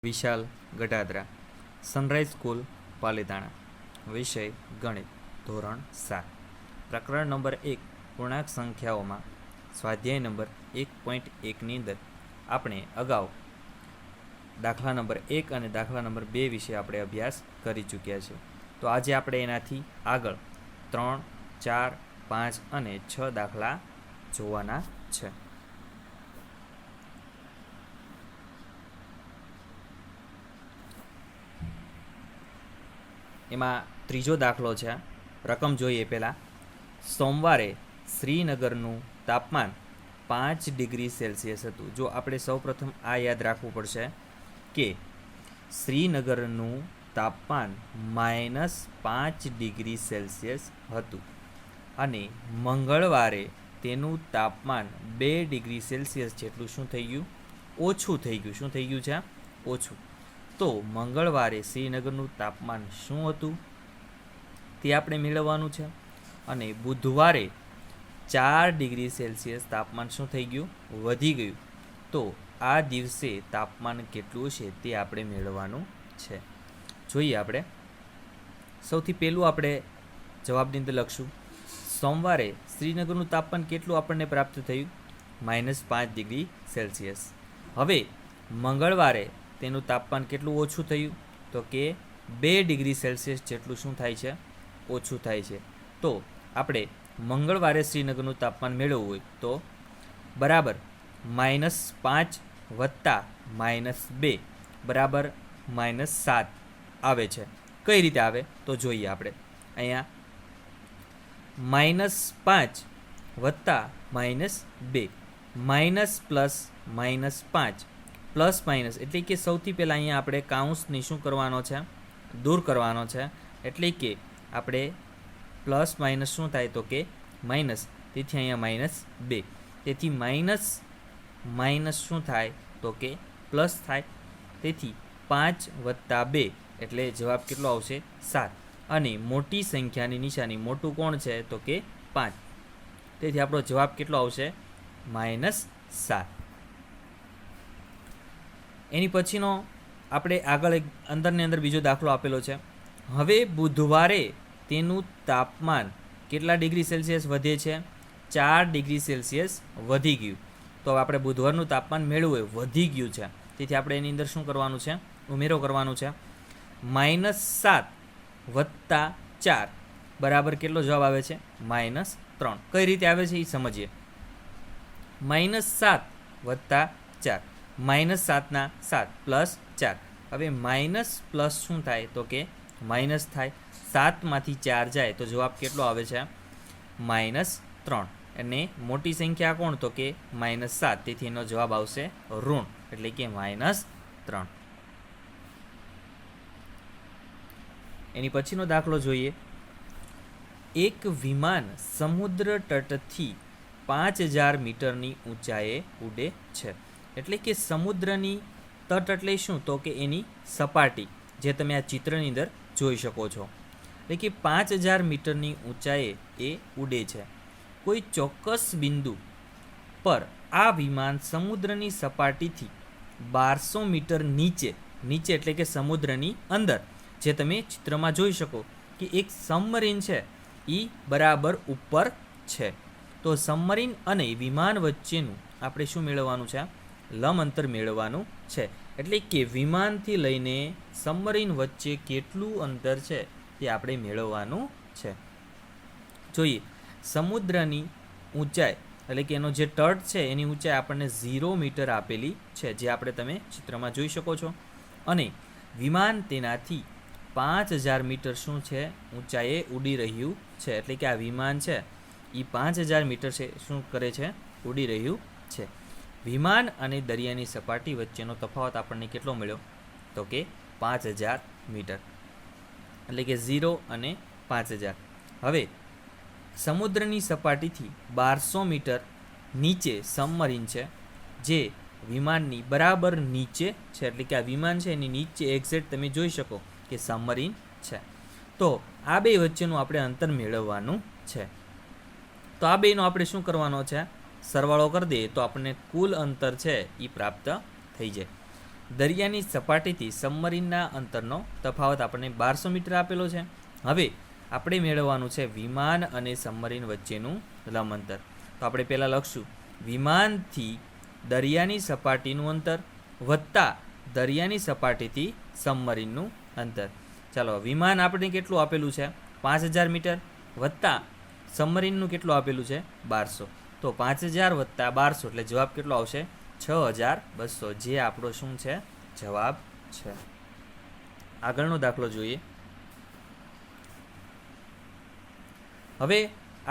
વિશાલ Gadhadara, sunrise school Palitana. વિષય ગણિત, ધોરણ 7, પ્રકરણ નંબર 1 પૂર્ણાંક સંખ્યાઓમાં સ્વાધ્યાય નંબર 1.1ની અંદર આપણે અગાઉ દાખલા નંબર 1 અને દાખલા નંબર 2 વિશે આપણે અભ્યાસ કરી ચૂક્યા છે. તો આજે આપણે એનાથી આગળ 3, 4, 5 અને 6 દાખલા જોવાના છે. એમાં ત્રીજો દાખલો છે. રકમ જોઈએ પહેલાં. સોમવારે શ્રીનગરનું તાપમાન 5 ડિગ્રી સેલ્સિયસ હતું. જો આપણે સૌપ્રથમ આ યાદ રાખવું પડશે કે શ્રીનગરનું તાપમાન -5 ડિગ્રી સેલ્સિયસ હતું અને મંગળવારે તેનું તાપમાન 2 ડિગ્રી સેલ્સિયસ જેટલું શું થઈ ગયું? ઓછું થઈ ગયું. શું થઈ ગયું છે? ઓછું. તો મંગળવારે શ્રીનગરનું તાપમાન શું હતું તે આપણે મેળવવાનું છે. અને બુધવારે 4 ડિગ્રી સેલ્સિયસ તાપમાન શું થઈ ગયું? વધી ગયું. તો આ દિવસે તાપમાન કેટલું છે તે આપણે મેળવવાનું છે. જોઈએ આપણે. સૌથી પહેલું આપણે જવાબની અંદર લખશું. સોમવારે શ્રીનગરનું તાપમાન કેટલું આપણને પ્રાપ્ત થયું? -5 ડિગ્રી સેલ્સિયસ. હવે મંગળવારે તેનું તાપમાન કેટલું ઓછું થયું? તો કે 2 ડિગ્રી સેલ્સિયસ જેટલું શું થાય છે? ઓછું થાય છે. તો આપણે મંગળવારે શ્રીનગરનું તાપમાન મેળવવું હોય તો બરાબર -5 વત્તા -2 બરાબર -7 આવે છે. કઈ રીતે આવે તો જોઈએ આપણે. અહીંયા -5 વત્તા -2 માઇનસ પ્લસ -5 પ્લસ માઇનસ એટલે કે સૌથી પહેલાં અહીંયા આપણે કાઉન્સની શું કરવાનો છે? દૂર કરવાનો છે. એટલે કે આપણે પ્લસ માઇનસ શું થાય તો કે માઇનસ. તેથી અહીંયા -2. તેથી માઇનસ શું થાય તો કે પ્લસ થાય. તેથી 5 વત્તા 2 એટલે જવાબ કેટલો આવશે? 7. અને મોટી સંખ્યાની નિશાની મોટું કોણ છે તો કે 5. તેથી આપણો જવાબ કેટલો આવશે? -7. એની પછીનો આપણે આગળ એક અંદરની અંદર બીજો દાખલો આપેલો છે. હવે બુધવારે તેનું તાપમાન કેટલા ડિગ્રી સેલ્સિયસ વધે છે? 4 ડિગ્રી સેલ્સિયસ વધી ગયું. તો આપણે બુધવારનું તાપમાન મેળવવું હોય, વધી ગયું છે. તેથી આપણે એની અંદર શું કરવાનું છે? ઉમેરો કરવાનું છે. -7 વત્તા 4 બરાબર કેટલો જવાબ આવે છે? -3. કઈ રીતે આવે છે એ સમજીએ. -7 વત્તા 4 -7 ના 7 પ્લસ 4. હવે માઇનસ પ્લસ શું થાય તો કે માઇનસ થાય. 7માંથી 4 જાય તો જવાબ કેટલો આવે છે? -3. અને મોટી સંખ્યા કોણ તો કે -7. તેથી એનો જવાબ આવશે ઋણ, એટલે કે -3. એની પછીનો દાખલો જોઈએ. એક વિમાન સમુદ્ર તટથી 5000 મીટરની ઊંચાઈએ ઉડે છે. એટલે કે સમુદ્રની તટ એટલે શું તો કે એની સપાટી, જે તમે આ ચિત્રની અંદર જોઈ શકો છો. એટલે કે 5000 મીટરની ઊંચાઈએ એ ઉડે છે. કોઈ ચોક્કસ બિંદુ પર આ વિમાન સમુદ્રની સપાટીથી 1200 મીટર નીચે એટલે કે સમુદ્રની અંદર, જે તમે ચિત્રમાં જોઈ શકો કે એક સબમરીન છે એ બરાબર ઉપર છે. તો સબમરીન અને વિમાન વચ્ચેનું આપણે શું મેળવવાનું છે? લંબ અંતર મેળવવાનું છે. એટલે કે વિમાનથી લઈને સબમરીન વચ્ચે કેટલું અંતર છે તે આપણે મેળવવાનું છે. જોઈએ. સમુદ્રની ઊંચાઈ એટલે કે એનો જે તટ છે એની ઊંચાઈ આપણને 0 મીટર આપેલી છે, જે આપણે તમે ચિત્રમાં જોઈ શકો છો. અને વિમાન તેનાથી 5000 મીટર શું છે? ઊંચાઈએ ઉડી રહ્યું છે. એટલે કે આ વિમાન છે એ 5000 મીટર છે શું કરે છે? ઉડી રહ્યું છે. વિમાન અને દરિયાની સપાટી વચ્ચેનો તફાવત આપણને કેટલો મળ્યો તો કે 5000 મીટર. એટલે કે 0 અને 5000. હવે સમુદ્રની સપાટીથી 1200 મીટર નીચે સબમરીન છે, જે વિમાનની બરાબર નીચે છે. એટલે કે આ વિમાન છે એની નીચે એક્ઝેક્ટ તમે જોઈ શકો કે સબમરીન છે. તો આ બે વચ્ચેનું આપણે અંતર મેળવવાનું છે. તો આ બેનો આપણે શું કરવાનો છે? સરવાળો કરી દઈએ તો આપણને કુલ અંતર છે એ પ્રાપ્ત થઈ જાય. દરિયાની સપાટીથી સબમરીનના અંતરનો તફાવત આપણને 1200 મીટર આપેલો છે. હવે આપણે મેળવવાનું છે વિમાન અને સબમરીન વચ્ચેનું લંબ અંતર. તો આપણે પહેલાં લખશું વિમાનથી દરિયાની સપાટીનું અંતર વત્તા દરિયાની સપાટીથી સબમરીનનું અંતર. ચાલો, વિમાન આપણે કેટલું આપેલું છે 5000 મીટર વત્તા સબમરીનનું કેટલું આપેલું છે 1200. તો 5000 વત્તા 1200 એટલે જવાબ કેટલો આવશે 6200, જે આપણો શું છે જવાબ છે. આગળનો દાખલો જોઈએ. હવે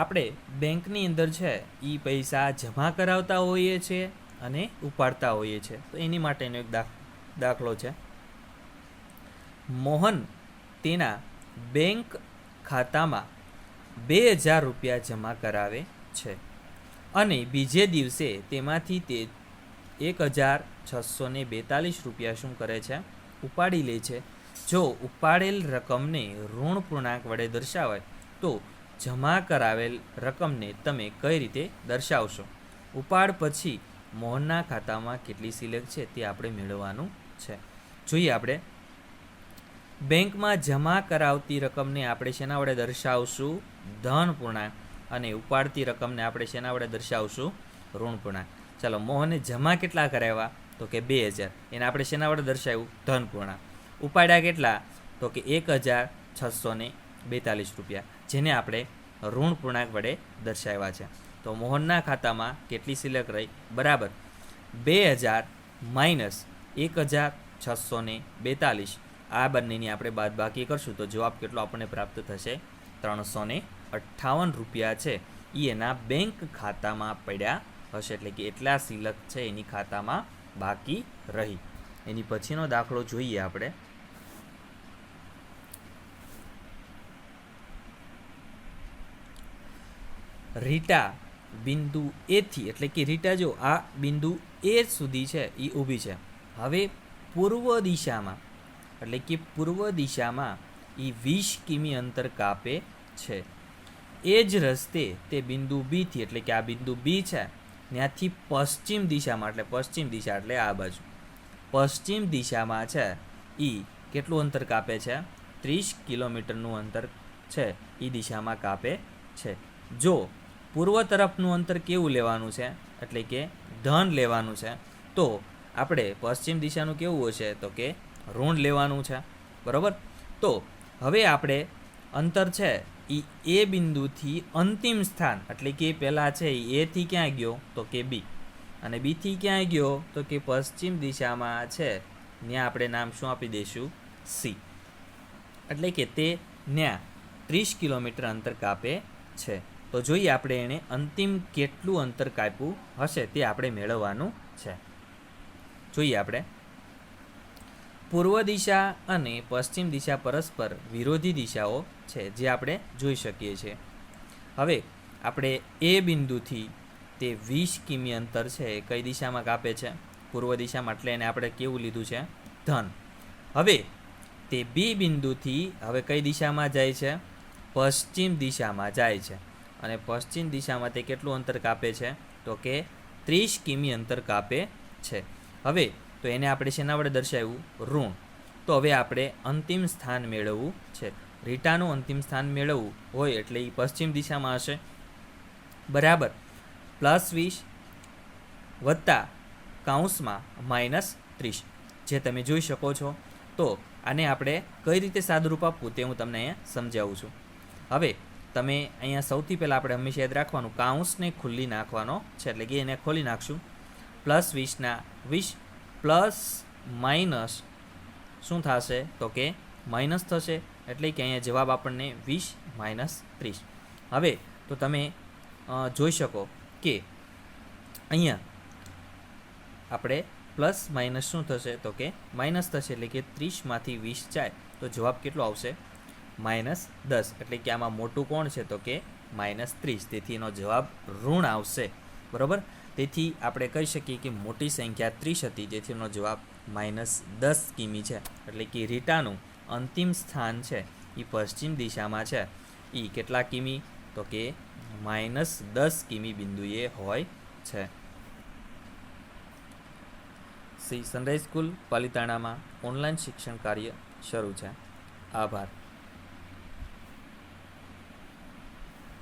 આપણે બેંકની અંદર છે એ પૈસા જમા કરાવતા હોઈએ છીએ અને ઉપાડતા હોઈએ છીએ. તો એની માટેનો એક દાખલો છે. મોહન તેના બેંક ખાતામાં 2000 રૂપિયા જમા કરાવે છે અને બીજે દિવસે તેમાંથી તે 1642 રૂપિયા શું કરે છે ઉપાડી લે છે. જો ઉપાડેલ રકમને ઋણ પૂર્ણાંક વડે દર્શાવાય તો જમા કરાવેલ રકમને તમે કઈ રીતે દર્શાવશો? ઉપાડ પછી મોહનના ખાતામાં કેટલી સિલક છે તે આપણે મેળવવાનું છે. જોઈએ આપણે બેંકમાં જમા કરાવતી રકમને આપણે શેના વડે દર્શાવશું? ધન પૂર્ણાંક. અને ઉપાડતી રકમને આપણે શેના વડે દર્શાવશું? ઋણ પૂર્ણાંક. ચાલો, મોહને જમા કેટલા કરાવ્યા? તો કે 2000. એને આપણે શેના વડે દર્શાવ્યું? ધન પૂર્ણાંક. ઉપાડ્યા કેટલા? તો કે 1642 રૂપિયા, જેને આપણે ઋણ પૂર્ણાંક વડે દર્શાવ્યા છે. તો મોહનના ખાતામાં કેટલી સિલક રહી? બરાબર 2000 માઇનસ 1642. આ બંનેની આપણે બાદબાકી કરશું તો જવાબ કેટલો આપણને પ્રાપ્ત થશે? 358 રૂપિયા છે એ એના બેંક ખાતામાં પડ્યા હશે. એટલે કે એટલા સિલક છે એની ખાતામાં બાકી રહી. એની પછીનો દાખલો જોઈએ આપણે. રીટા બિંદુ એથી, એટલે કે રીટા જો આ બિંદુ એ સુધી છે એ ઊભી છે. હવે પૂર્વ દિશામાં, એટલે કે પૂર્વ દિશામાં એ 20 કિમી અંતર કાપે છે. એ જ રસ્તે તે બિંદુ બીથી, એટલે કે આ બિંદુ બી છે ત્યાંથી પશ્ચિમ દિશામાં, એટલે પશ્ચિમ દિશા એટલે આ બાજુ પશ્ચિમ દિશામાં છે એ કેટલું અંતર કાપે છે? 30 કિલોમીટરનું અંતર છે એ દિશામાં કાપે છે. જો પૂર્વ તરફનું અંતર કેવું લેવાનું છે? એટલે કે ધન લેવાનું છે. તો આપણે પશ્ચિમ દિશાનું કેવું હશે? તો કે ઋણ લેવાનું છે. બરાબર. તો હવે આપણે અંતર છે એ બિંદુથી અંતિમ સ્થાન, એટલે કે પહેલાં છે એથી ક્યાં ગયો? તો કે બી. અને બીથી ક્યાં ગયો? તો કે પશ્ચિમ દિશામાં છે ત્યાં આપણે નામ શું આપી દઈશું? સી. એટલે કે તે ત્યાં 30 કિલોમીટર અંતર કાપે છે. તો જોઈએ આપણે એણે અંતિમ કેટલું અંતર કાપ્યું હશે તે આપણે મેળવવાનું છે. જોઈએ આપણે પૂર્વ દિશા અને પશ્ચિમ દિશા પરસ્પર વિરોધી દિશાઓ છે જે આપણે જોઈ શકીએ છીએ. હવે આપણે એ બિંદુથી તે 20 કિમી અંતર છે એ કઈ દિશામાં કાપે છે? પૂર્વ દિશામાં. એટલે એને આપણે કેવું લીધું છે? ધન. હવે તે બી બિંદુથી હવે કઈ દિશામાં જાય છે? પશ્ચિમ દિશામાં જાય છે. અને પશ્ચિમ દિશામાં તે કેટલું અંતર કાપે છે? તો કે 30 કિમી અંતર કાપે છે. હવે તો એને આપણે શેના વડે દર્શાવ્યું? ઋણ. તો હવે આપણે અંતિમ સ્થાન મેળવવું છે. રીટાનું અંતિમ સ્થાન મેળવવું હોય એટલે એ પશ્ચિમ દિશામાં હશે. બરાબર. +20 વત્તા કૌંસમાં -30, જે તમે જોઈ શકો છો. તો આને આપણે કઈ રીતે સાદુરૂપ આપવું તે હું તમને અહીંયા સમજાવું છું. હવે તમે અહીંયા સૌથી પહેલાં આપણે હંમેશા યાદ રાખવાનું, કાઉન્સને ખુલ્લી નાખવાનો છે. એટલે કે એને ખોલી નાખશું. +20 ના 20 પ્લસ માઇનસ શું થશે? તો કે માઇનસ થશે. એટલે કે અહીંયા જવાબ આપણને 20 - 30. હવે તો તમે જોઈ શકો કે અહીંયા આપણે પ્લસ માઇનસ શું થશે? તો કે માઇનસ થશે. એટલે કે 30માંથી 20 જાય તો જવાબ કેટલો આવશે? -10. એટલે કે આમાં મોટું કોણ છે? તો કે -30. તેથી એનો જવાબ ઋણ આવશે. બરાબર. તેથી આપણે કહી શકીએ કે મોટી સંખ્યા 30 હતી, જેથી એનો જવાબ -10 કિમી છે. એટલે કે રીટાનું અંતિમ સ્થાન છે એ પશ્ચિમ દિશામાં છે. એ કેટલા કિમી? તો કે -10 કિમી બિંદુએ હોય છે. આજથી સનરાઈઝ સ્કૂલ પાલિતાણામાં ઓનલાઈન શિક્ષણ કાર્ય શરૂ છે. આભાર.